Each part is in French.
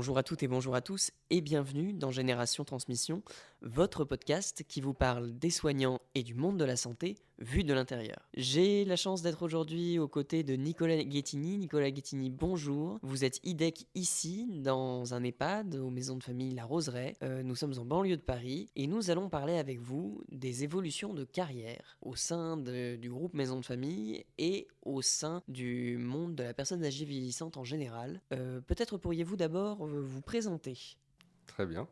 Bonjour à toutes et bonjour à tous et bienvenue dans Génération Transmission, votre podcast qui vous parle des soignants et du monde de la santé vu de l'intérieur. J'ai la chance d'être aujourd'hui aux côtés de Nicolas Guettini. Nicolas Guettini, bonjour. Vous êtes IDEC ici, dans un EHPAD, aux maisons de famille La Roseraie. Nous sommes en banlieue de Paris et nous allons parler avec vous des évolutions de carrière au sein du groupe Maison de Famille et au sein du monde de la personne âgée vieillissante en général. Peut-être pourriez-vous d'abord vous présenter. Très bien.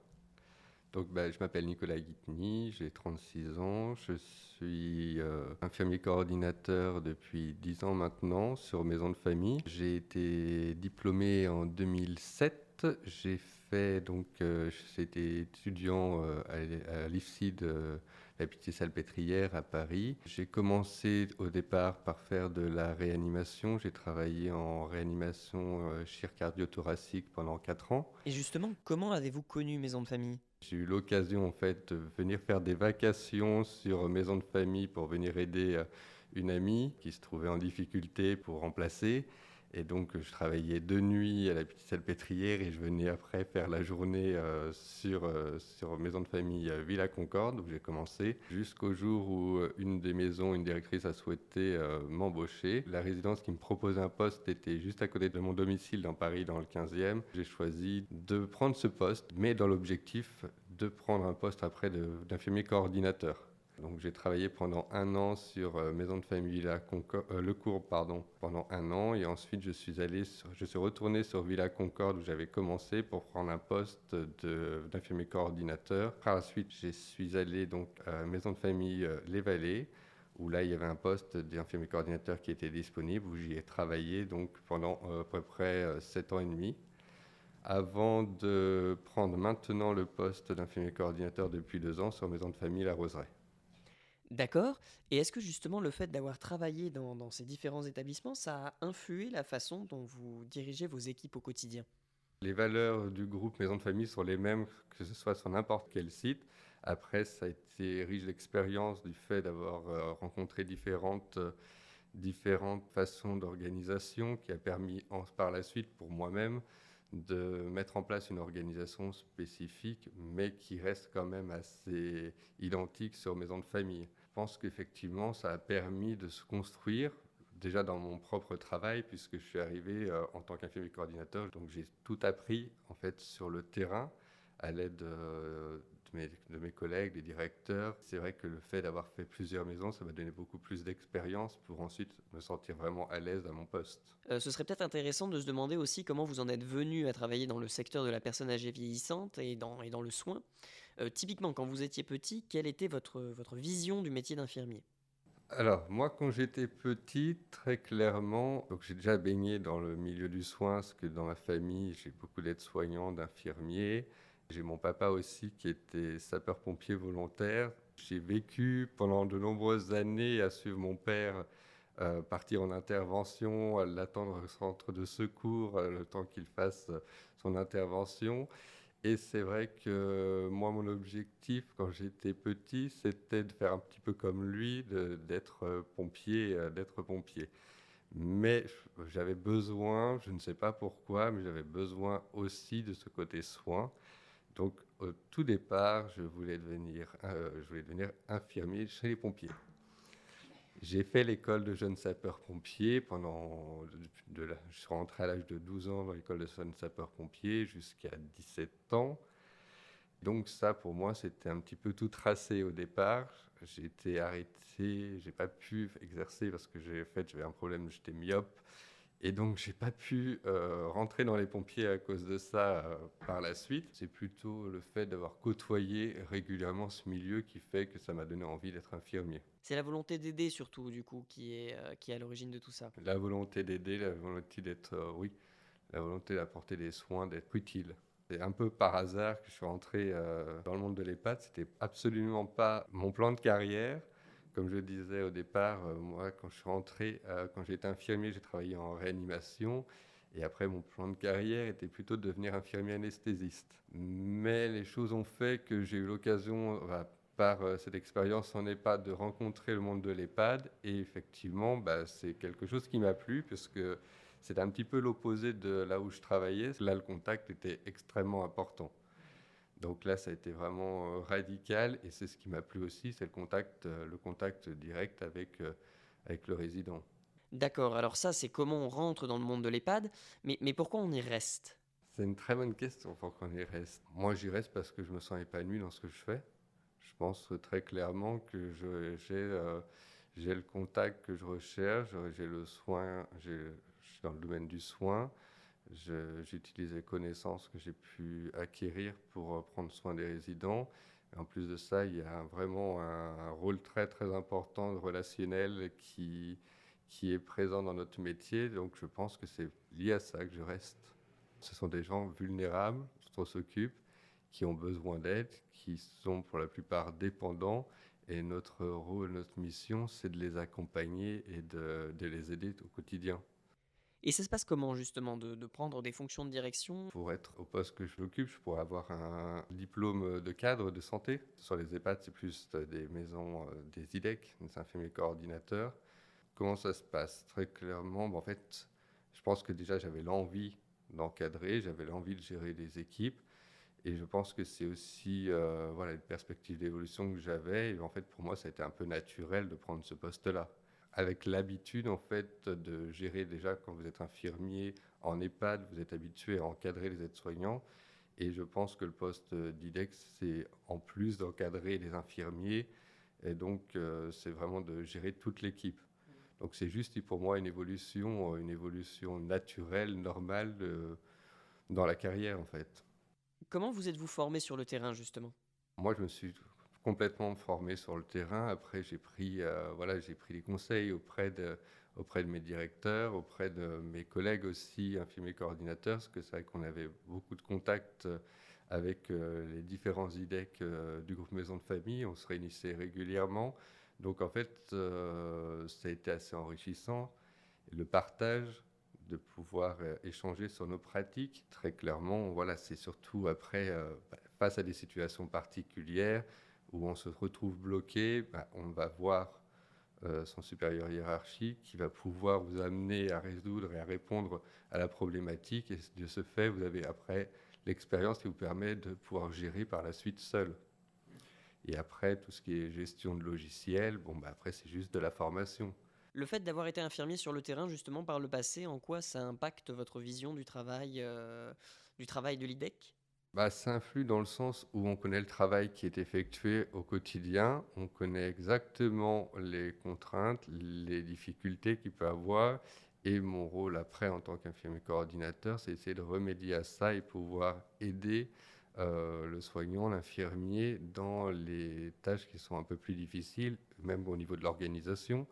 Donc, je m'appelle Nicolas Guitny, j'ai 36 ans, je suis infirmier coordinateur depuis 10 ans maintenant sur Maison de Famille. J'ai été diplômé en 2007. J'étais étudiant à l'IFSI de la Pitié-Salpêtrière à Paris. J'ai commencé au départ par faire de la réanimation. J'ai travaillé en réanimation chir cardio-thoracique pendant 4 ans. Et justement, comment avez-vous connu Maison de Famille ? J'ai eu l'occasion en fait de venir faire des vacations sur Maison de Famille pour venir aider une amie qui se trouvait en difficulté pour remplacer. Et donc je travaillais de nuit à la Petite Salpêtrière et je venais après faire la journée sur Maison de Famille Villa Concorde où j'ai commencé jusqu'au jour où une des maisons, une directrice a souhaité m'embaucher. La résidence qui me proposait un poste était juste à côté de mon domicile dans Paris dans le 15e. J'ai choisi de prendre ce poste mais dans l'objectif de prendre un poste après d'infirmier coordinateur. Donc j'ai travaillé pendant 1 an sur Maison de Famille Le Cours pendant 1 an et ensuite je suis retourné sur Villa Concorde où j'avais commencé pour prendre un poste d'infirmier coordinateur. Par la suite, je suis allé donc à Maison de Famille Les Vallées où là il y avait un poste d'infirmier coordinateur qui était disponible où j'y ai travaillé donc pendant à peu près 7 ans et demi. Avant de prendre maintenant le poste d'infirmier coordinateur depuis 2 ans sur Maison de Famille La Roseraie. D'accord. Et est-ce que justement le fait d'avoir travaillé dans ces différents établissements, ça a influé la façon dont vous dirigez vos équipes au quotidien ? Les valeurs du groupe Maison de Famille sont les mêmes, que ce soit sur n'importe quel site. Après, ça a été riche d'expérience du fait d'avoir rencontré différentes façons d'organisation qui a permis par la suite pour moi-même de mettre en place une organisation spécifique, mais qui reste quand même assez identique sur Maison de Famille. Je pense qu'effectivement, ça a permis de se construire, déjà dans mon propre travail, puisque je suis arrivé en tant qu'infirmier coordinateur, donc j'ai tout appris en fait sur le terrain à l'aide de mes collègues, des directeurs. C'est vrai que le fait d'avoir fait plusieurs maisons, ça m'a donné beaucoup plus d'expérience pour ensuite me sentir vraiment à l'aise à mon poste. Ce serait peut-être intéressant de se demander aussi comment vous en êtes venu à travailler dans le secteur de la personne âgée vieillissante et dans le soin. Typiquement, quand vous étiez petit, quelle était votre vision du métier d'infirmier ? Alors, moi, quand j'étais petit, très clairement, donc j'ai déjà baigné dans le milieu du soin, parce que dans ma famille, j'ai beaucoup d'aides-soignants, d'infirmiers. J'ai mon papa aussi qui était sapeur-pompier volontaire. J'ai vécu pendant de nombreuses années à suivre mon père partir en intervention, à l'attendre au centre de secours, le temps qu'il fasse son intervention. Et c'est vrai que moi, mon objectif quand j'étais petit, c'était de faire un petit peu comme lui, d'être pompier. Mais j'avais besoin, je ne sais pas pourquoi, mais j'avais besoin aussi de ce côté soin. Donc, au tout départ, je voulais devenir infirmier chez les pompiers. J'ai fait l'école de jeune sapeur-pompier je suis rentré à l'âge de 12 ans dans l'école de jeune sapeur-pompier jusqu'à 17 ans. Donc ça, pour moi, c'était un petit peu tout tracé au départ. J'ai été arrêté, j'ai pas pu exercer parce que j'avais un problème, j'étais myope. Et donc, j'ai pas pu rentrer dans les pompiers à cause de ça par la suite. C'est plutôt le fait d'avoir côtoyé régulièrement ce milieu qui fait que ça m'a donné envie d'être infirmier. C'est la volonté d'aider surtout, du coup, qui est à l'origine de tout ça. La volonté d'aider, la volonté la volonté d'apporter des soins, d'être utile. C'est un peu par hasard que je suis rentré dans le monde de l'EHPAD. C'était absolument pas mon plan de carrière. Comme je le disais au départ, moi, quand je suis rentré, quand j'ai été infirmier, j'ai travaillé en réanimation. Et après, mon plan de carrière était plutôt de devenir infirmier anesthésiste. Mais les choses ont fait que j'ai eu l'occasion, par cette expérience en EHPAD, de rencontrer le monde de l'EHPAD. Et effectivement, c'est quelque chose qui m'a plu, puisque C'était un petit peu l'opposé de là où je travaillais. Là, le contact était extrêmement important. Donc là, ça a été vraiment radical et c'est ce qui m'a plu aussi, c'est le contact direct avec le résident. D'accord, alors ça, c'est comment on rentre dans le monde de l'EHPAD, mais pourquoi on y reste? C'est une très bonne question pour qu'on y reste. Moi, j'y reste parce que je me sens épanoui dans ce que je fais. Je pense très clairement que j'ai le contact que je recherche, j'ai le soin, je suis dans le domaine du soin, j'utilise les connaissances que j'ai pu acquérir pour prendre soin des résidents. Et en plus de ça, il y a vraiment un rôle très très important de relationnel qui est présent dans notre métier. Donc je pense que c'est lié à ça que je reste. Ce sont des gens vulnérables dont on s'occupe, qui ont besoin d'aide, qui sont pour la plupart dépendants. Et notre rôle, notre mission, c'est de les accompagner et de les aider au quotidien. Et ça se passe comment justement de prendre des fonctions de direction? Pour être au poste que je l'occupe, je pourrais avoir un diplôme de cadre de santé. Sur les EHPAD, c'est plus des maisons, des IDEC, des infirmiers coordinateurs. Comment ça se passe? Très clairement, en fait, je pense que déjà j'avais l'envie d'encadrer, j'avais l'envie de gérer des équipes. Et je pense que c'est aussi voilà, une perspective d'évolution que j'avais. Et en fait, pour moi, ça a été un peu naturel de prendre ce poste-là. Avec l'habitude, en fait, de gérer déjà quand vous êtes infirmier en EHPAD, vous êtes habitué à encadrer les aides-soignants. Et je pense que le poste d'IDEX, c'est en plus d'encadrer les infirmiers. Et donc, c'est vraiment de gérer toute l'équipe. Donc, c'est juste pour moi une évolution naturelle, normale dans la carrière, en fait. Comment vous êtes-vous formé sur le terrain justement? Moi, je me suis complètement formé sur le terrain. Après, voilà, j'ai pris des conseils auprès de mes directeurs, auprès de mes collègues aussi, infirmiers coordinateurs, parce que c'est vrai qu'on avait beaucoup de contacts avec les différents IDEC du groupe Maison de Famille. On se réunissait régulièrement. Donc, en fait, ça a été assez enrichissant. Le partage, de pouvoir échanger sur nos pratiques. Très clairement, voilà, c'est surtout après, face à des situations particulières où on se retrouve bloqué, on va voir son supérieur hiérarchique qui va pouvoir vous amener à résoudre et à répondre à la problématique. Et de ce fait, vous avez après l'expérience qui vous permet de pouvoir gérer par la suite seul. Et après, tout ce qui est gestion de logiciels, après, c'est juste de la formation. Le fait d'avoir été infirmier sur le terrain justement par le passé, en quoi ça impacte votre vision du travail de l'IDEC? Ça influe dans le sens où on connaît le travail qui est effectué au quotidien, on connaît exactement les contraintes, les difficultés qu'il peut avoir. Et mon rôle après en tant qu'infirmier coordinateur, c'est essayer de remédier à ça et pouvoir aider le soignant, l'infirmier dans les tâches qui sont un peu plus difficiles, même au niveau de l'organisation.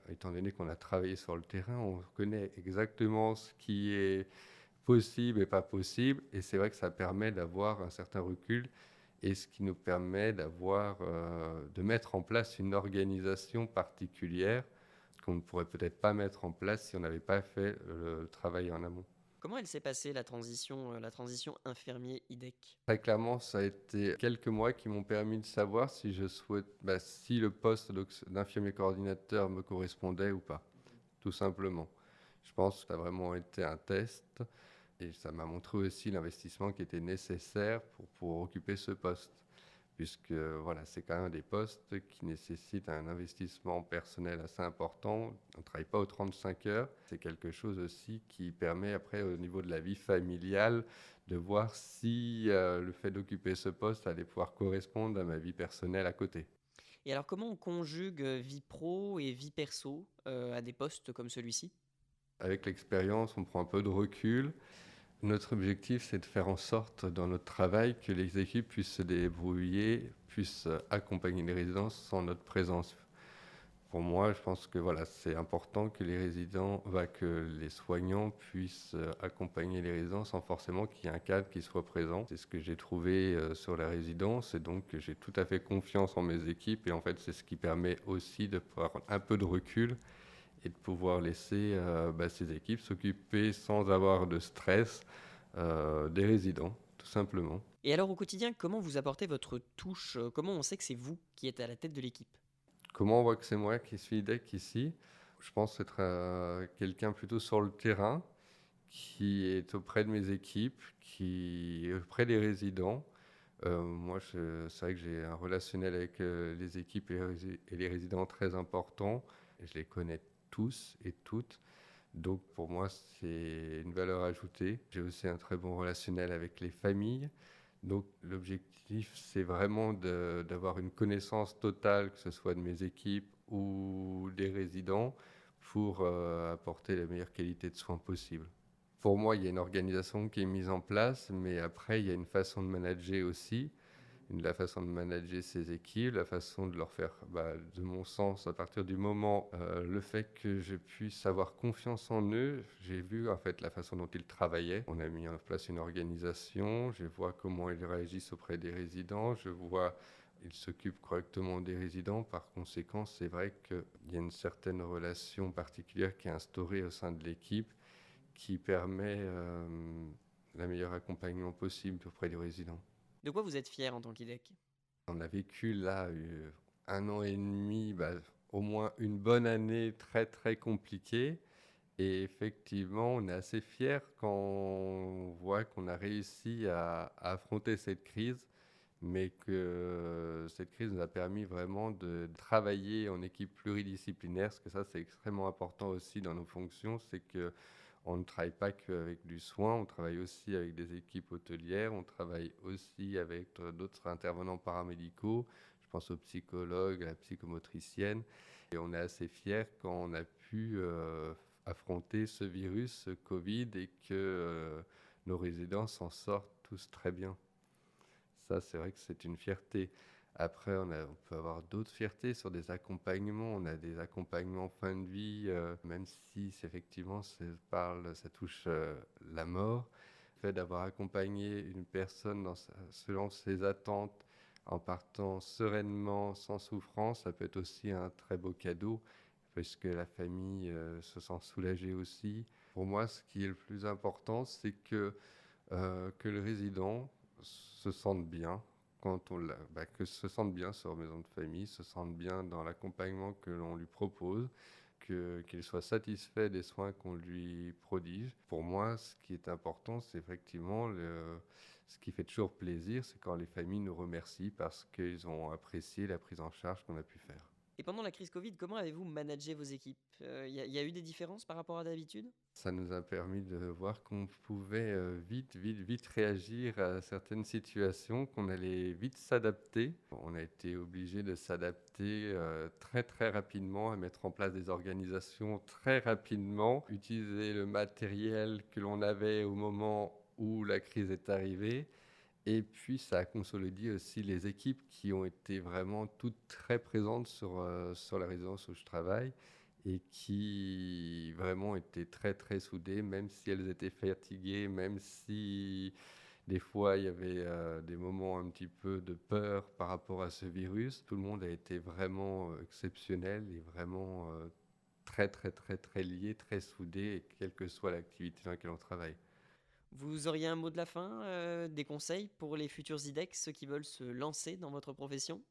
Étant donné qu'on a travaillé sur le terrain, on connaît exactement ce qui est possible et pas possible. Et c'est vrai que ça permet d'avoir un certain recul et ce qui nous permet de mettre en place une organisation particulière qu'on ne pourrait peut-être pas mettre en place si on n'avait pas fait le travail en amont. Comment elle s'est passée la transition infirmier-IDEC? Très clairement, ça a été quelques mois qui m'ont permis de savoir si si le poste d'infirmier coordinateur me correspondait ou pas, tout simplement. Je pense que ça a vraiment été un test. Et ça m'a montré aussi l'investissement qui était nécessaire pour occuper ce poste, puisque voilà, c'est quand même des postes qui nécessitent un investissement personnel assez important. On ne travaille pas aux 35 heures. C'est quelque chose aussi qui permet après au niveau de la vie familiale de voir si le fait d'occuper ce poste allait pouvoir correspondre à ma vie personnelle à côté. Et alors comment on conjugue vie pro et vie perso à des postes comme celui-ci? Avec l'expérience, on prend un peu de recul. Notre objectif, c'est de faire en sorte dans notre travail que les équipes puissent se débrouiller, puissent accompagner les résidents sans notre présence. Pour moi, je pense que voilà, c'est important que que les soignants puissent accompagner les résidents sans forcément qu'il y ait un cadre qui soit présent. C'est ce que j'ai trouvé sur la résidence et donc j'ai tout à fait confiance en mes équipes et en fait, c'est ce qui permet aussi de prendre un peu de recul et de pouvoir laisser ces équipes s'occuper sans avoir de stress des résidents, tout simplement. Et alors au quotidien, comment vous apportez votre touche? Comment on sait que c'est vous qui êtes à la tête de l'équipe? Comment on voit que c'est moi qui suis DEC ici? Je pense être quelqu'un plutôt sur le terrain, qui est auprès de mes équipes, qui est auprès des résidents. Moi, c'est vrai que j'ai un relationnel avec les équipes et les résidents très important. Et je les connais tous et toutes. Donc pour moi, c'est une valeur ajoutée. J'ai aussi un très bon relationnel avec les familles. Donc l'objectif, c'est vraiment d'avoir une connaissance totale, que ce soit de mes équipes ou des résidents, pour apporter la meilleure qualité de soins possible. Pour moi, il y a une organisation qui est mise en place, mais après, il y a une façon de manager aussi, la façon de manager ses équipes, la façon de leur faire, de mon sens, à partir du moment, le fait que je puisse avoir confiance en eux, j'ai vu en fait la façon dont ils travaillaient. On a mis en place une organisation, je vois comment ils réagissent auprès des résidents, je vois ils s'occupent correctement des résidents. Par conséquent, c'est vrai qu'il y a une certaine relation particulière qui est instaurée au sein de l'équipe qui permet le meilleur accompagnement possible auprès des résidents. De quoi vous êtes fier en tant qu'IDEC? On a vécu là 1 an et demi, au moins une bonne année très très compliquée. Et effectivement, on est assez fiers quand on voit qu'on a réussi à affronter cette crise, mais que cette crise nous a permis vraiment de travailler en équipe pluridisciplinaire, parce que ça c'est extrêmement important aussi dans nos fonctions, c'est que on ne travaille pas qu'avec du soin, on travaille aussi avec des équipes hôtelières, on travaille aussi avec d'autres intervenants paramédicaux, je pense aux psychologues, à la psychomotricienne. Et on est assez fiers quand on a pu affronter ce virus, ce Covid, et que nos résidents s'en sortent tous très bien. Ça, c'est vrai que c'est une fierté. Après, on peut avoir d'autres fiertés sur des accompagnements. On a des accompagnements fin de vie, même si effectivement ça touche la mort. Le fait d'avoir accompagné une personne selon ses attentes, en partant sereinement, sans souffrance, ça peut être aussi un très beau cadeau, parce que la famille se sent soulagée aussi. Pour moi, ce qui est le plus important, c'est que le résident se sente bien quand que se sente bien sur maison de famille, se sente bien dans l'accompagnement que l'on lui propose, qu'il soit satisfait des soins qu'on lui prodige. Pour moi, ce qui est important, c'est effectivement ce qui fait toujours plaisir, c'est quand les familles nous remercient parce qu'ils ont apprécié la prise en charge qu'on a pu faire. Et pendant la crise Covid, comment avez-vous managé vos équipes? Y a eu des différences par rapport à d'habitude? Ça nous a permis de voir qu'on pouvait vite réagir à certaines situations, qu'on allait vite s'adapter. On a été obligé de s'adapter très très rapidement, à mettre en place des organisations très rapidement, utiliser le matériel que l'on avait au moment où la crise est arrivée. Et puis ça a consolidé aussi les équipes qui ont été vraiment toutes très présentes sur la résidence où je travaille et qui vraiment étaient très très soudées, même si elles étaient fatiguées, même si des fois il y avait des moments un petit peu de peur par rapport à ce virus. Tout le monde a été vraiment exceptionnel et vraiment très très très très lié, très soudé, quelle que soit l'activité dans laquelle on travaille. Vous auriez un mot de la fin, des conseils pour les futurs IDEC, ceux qui veulent se lancer dans votre profession?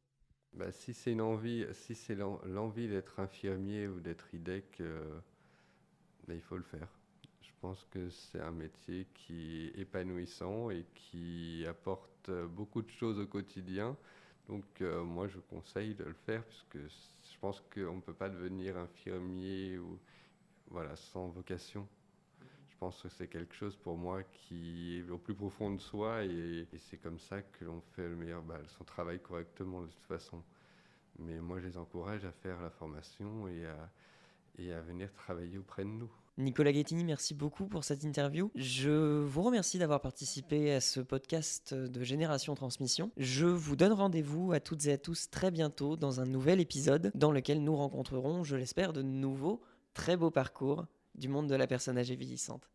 Si c'est une envie, si c'est l'envie d'être infirmier ou d'être IDEC, il faut le faire. Je pense que c'est un métier qui est épanouissant et qui apporte beaucoup de choses au quotidien. Donc moi, je conseille de le faire puisque je pense qu'on ne peut pas devenir infirmier voilà, sans vocation. Je pense que c'est quelque chose pour moi qui est au plus profond de soi et c'est comme ça que l'on fait son travail correctement de toute façon. Mais moi, je les encourage à faire la formation et à venir travailler auprès de nous. Nicolas Ghettini, merci beaucoup pour cette interview. Je vous remercie d'avoir participé à ce podcast de Génération Transmission. Je vous donne rendez-vous à toutes et à tous très bientôt dans un nouvel épisode dans lequel nous rencontrerons, je l'espère, de nouveaux très beaux parcours du monde de la personne âgée vieillissante.